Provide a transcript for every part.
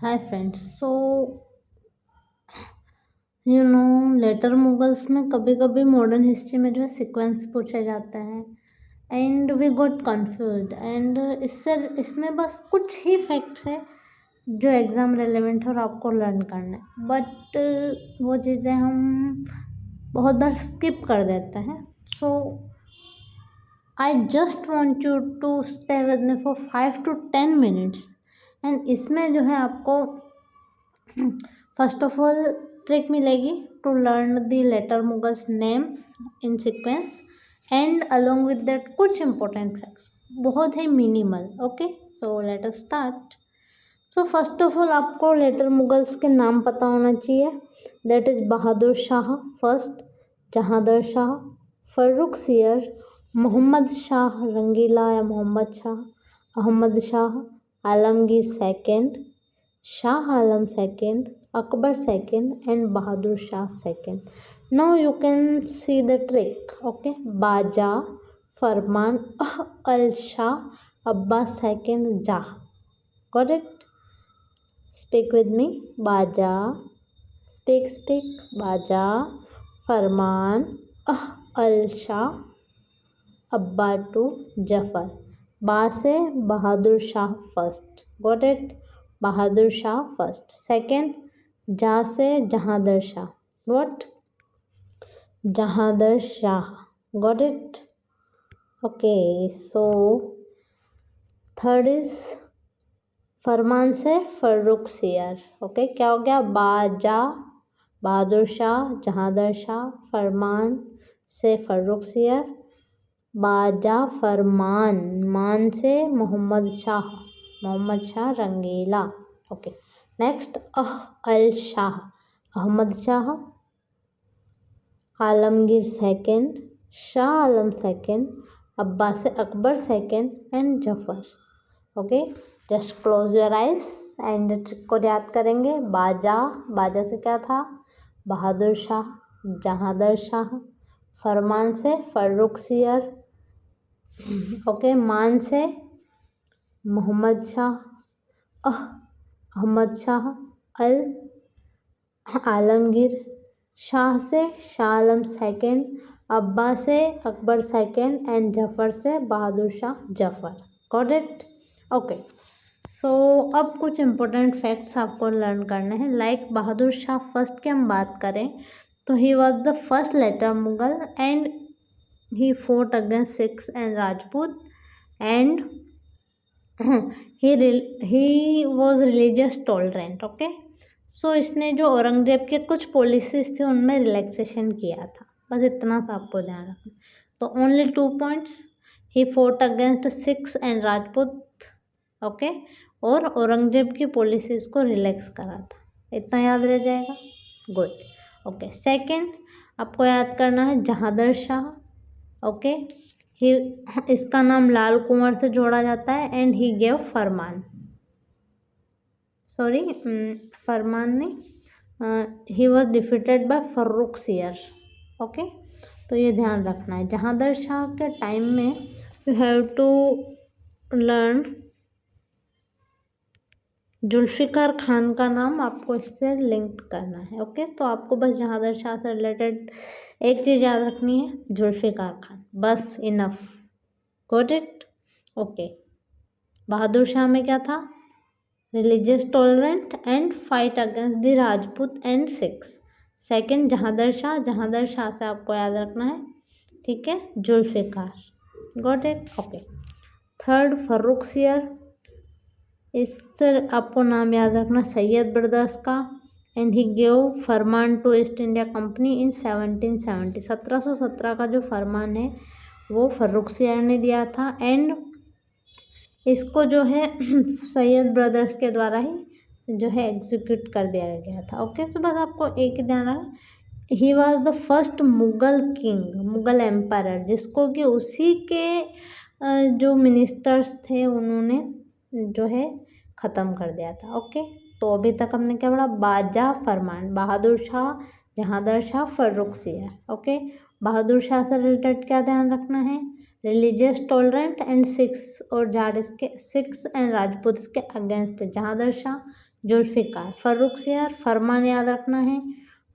Hi friends. Letter Mughals में कभी कभी मॉडर्न हिस्ट्री में जो है सीक्वेंस पूछे जाते हैं and we got confused and इसमें बस कुछ ही फैक्ट्स है जो एग्ज़ाम रेलेवेंट है और आपको लर्न करना है, बट वो चीज़ें हम बहुत बार स्किप कर देते हैं। So I just want you to stay with me for 5 to 10 minutes and इसमें जो है आपको फर्स्ट ऑफ ऑल ट्रिक मिलेगी to learn the later Mughals names in sequence and along with that कुछ इंपॉर्टेंट फैक्ट्स, बहुत ही मिनिमल। Okay, so let us start. So first of all आपको लेटर मुगल्स के नाम पता होना चाहिए। That is Bahadur Shah first, Jahandar Shah, Farrukh Siyar, Mohammad Shah Rangila या Mohammad Shah, Ahmad Shah, Alamgir second, Shah Alam second, Akbar second, and Bahadur Shah second. Now you can see the trick. Okay, Baja, Farman, Al Shah, Abbas second, Jah. Got it? Speak with me. Baja. Speak. Baja, Farman, Al Shah, Abba to Jafar. Ba से Bahadur Shah first. Got it? Bahadur Shah first. Second, जा से Jahandar Shah. What? Jahandar Shah. Got it? Okay, so third is फरमान से Farrukh Siyar. Okay, क्या हो गया? बाजा बहादुर शाह, जहांदर शाह, फरमान से फर्रुख सियर, बाजा फरमान, मान से मोहम्मद शाह रंगीला. ओके, नेक्स्ट अल Shah, Ahmad Shah, Alamgir second, Shah Alam second, Abbas Akbar second and Zafar. Okay, just close your eyes and trick को याद करेंगे. बाजा से क्या था? बहादुर शाह, जहांदर शाह, फरमान से फर्रुख सियर, ओके, मान से मोहम्मद शाह, अहमद शाह, अल आलमगीर, शाह से शाह आलम सेकेंड, अब्बा से अकबर सेकेंड एंड जफर से Bahadur Shah Zafar. Got it? Okay, so अब कुछ इम्पोर्टेंट फैक्ट्स आपको लर्न करने हैं. लाइक बहादुर शाह फर्स्ट की हम बात करें तो he was the first later Mughal and he fought against Sikhs and Rajput and he was religious tolerant. Okay, so इसने जो औरंगजेब के कुछ पॉलिसीज थे उनमें रिलैक्सेशन किया था. बस इतना सा आपको ध्यान रखना. तो only 2 points, he fought against Sikhs and Rajput. Okay, और औरंगजेब की पॉलिसीज को रिलैक्स करा था. इतना याद रह जाएगा. गुड. ओके, सेकेंड आपको याद करना है जहांदर शाह. ओके, ही इसका नाम लाल कुंवर से जोड़ा जाता है एंड ही गेव फरमान, फरमान नहीं, he was defeated by Farrukh Siyar. Okay, तो ये ध्यान रखना है. जहांदर शाह के टाइम में you have to learn Zulfiqar Khan का नाम आपको इससे लिंक करना है. ओके, तो आपको बस जहांदर शाह से रिलेटेड एक चीज़ याद रखनी है, जुल्फ़िकार खान, बस enough. Got it? Okay, Bahadur Shah में क्या था? Religious tolerant and fight against the Rajput and Sikhs. Second Jahandar Shah से आपको याद रखना है, ठीक है, Zulfiqar. Got it? Okay. Third Farrukh Siyar, इससे आपको नाम याद रखना सैयद ब्रदर्स का एंड ही गेव फरमान to East India company in 1770. 1717 का जो फरमान है वो फर्रुख सियर ने दिया था एंड इसको जो है सैयद ब्रदर्स के द्वारा ही जो है एग्जीक्यूट कर दिया गया था. ओके, सो बस आपको एक ही ध्यान रखना, he was the first Mughal king, Mughal empire, जिसको कि उसी के जो मिनिस्टर्स थे उन्होंने जो है ख़त्म कर दिया था. ओके, तो अभी तक हमने क्या पढ़ा? बाजा फरमान, बहादुर शाह, जहांदर शाह, फर्रुख सियर. ओके, बहादुर शाह से रिलेटेड क्या ध्यान रखना है? रिलीजियस टॉलरेंट एंड सिक्स, और जाट इसके सिक्स एंड राजपूत इसके अगेंस्ट. जहांदर शाह जुल्फ़िकार, फ़र्रुखसियार, फरमान याद रखना है,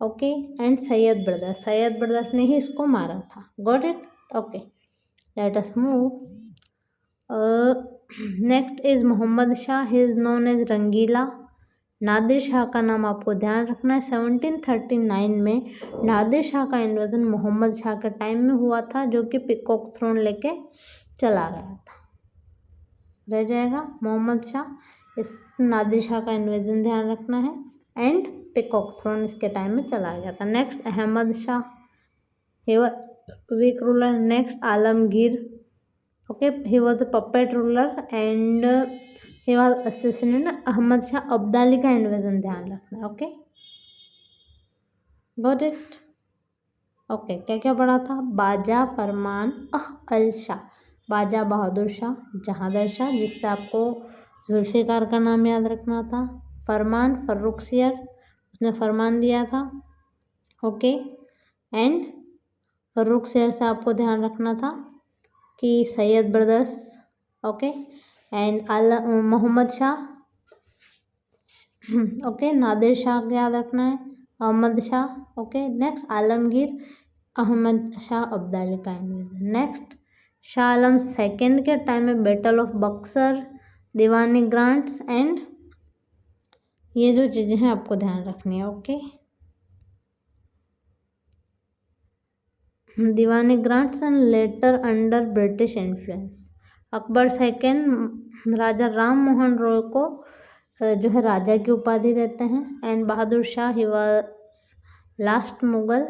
ओके। एंड सैयद ब्रदर्स ने ही इसको मारा था। Got it? Okay, let us move. Next is Mohammad Shah, he is known as Rangila. Nadir Shah का नाम आपको ध्यान रखना है। 1739 में नादिर शाह का इन्वेजन मोहम्मद शाह के टाइम में हुआ था, जो कि पीकॉक थ्रोन लेके चला गया था। रह जाएगा मोहम्मद शाह, इस नादिर शाह का इन्वेजन ध्यान रखना है। एंड पीकॉक थ्रोन इसके टाइम में चला गया था। Next Ahmad Shah, he was weak ruler. Next Alamgir, okay, he was a puppet ruler and he was assassinated. Ahmad Shah Abdali का इन्वेजन ध्यान रखना है, ओके। Got it? ओके, क्या क्या पढ़ा था? बाजा, फरमान, अल शाह, बाजा बहादुर शाह, जहांदर शाह, जिससे आपको जुल्फ़िकार का नाम याद रखना था। फरमान, फ़र्रुखसियर, उसने फरमान दिया था, ओके। एंड फ़र्रुखसियर से आपको ध्यान रखना था कि Sayyid brothers, okay. And Mohammad Shah, okay. Nadir Shah को याद रखना है। अहमद शाह, ओके। नेक्स्ट आलमगीर, अहमद शाह अब्दाली का invasion. Next Shah Alam second के टाइम में battle of Buxar, diwani grants and ये जो चीज़ें हैं आपको ध्यान रखनी है, okay. Diwani grants and later under British influence. Akbar second Raja Ram Mohan Roy को जो है राजा की उपाधि देते हैं। And Bahadur Shah, he was last Mughal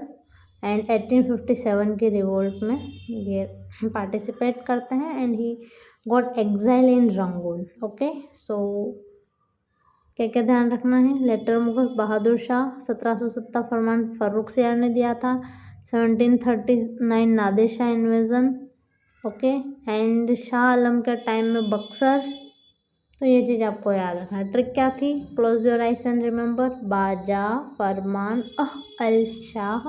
and 1857 की रिवोल्ट में ये पार्टिसिपेट करते हैं। And he got exile in Rangoon, okay. So क्या क्या ध्यान रखना है? लेटर मुगल, बहादुर शाह 1770 फरमान फ़र्रुखसियार ने दिया था। 1739 Nadir Shah invasion, okay. And Shah Alam के टाइम में बक्सर। तो ये चीज़ आपको याद रखना है। ट्रिक क्या थी? Close your eyes and remember. बाजा, फरमान, अल शाह,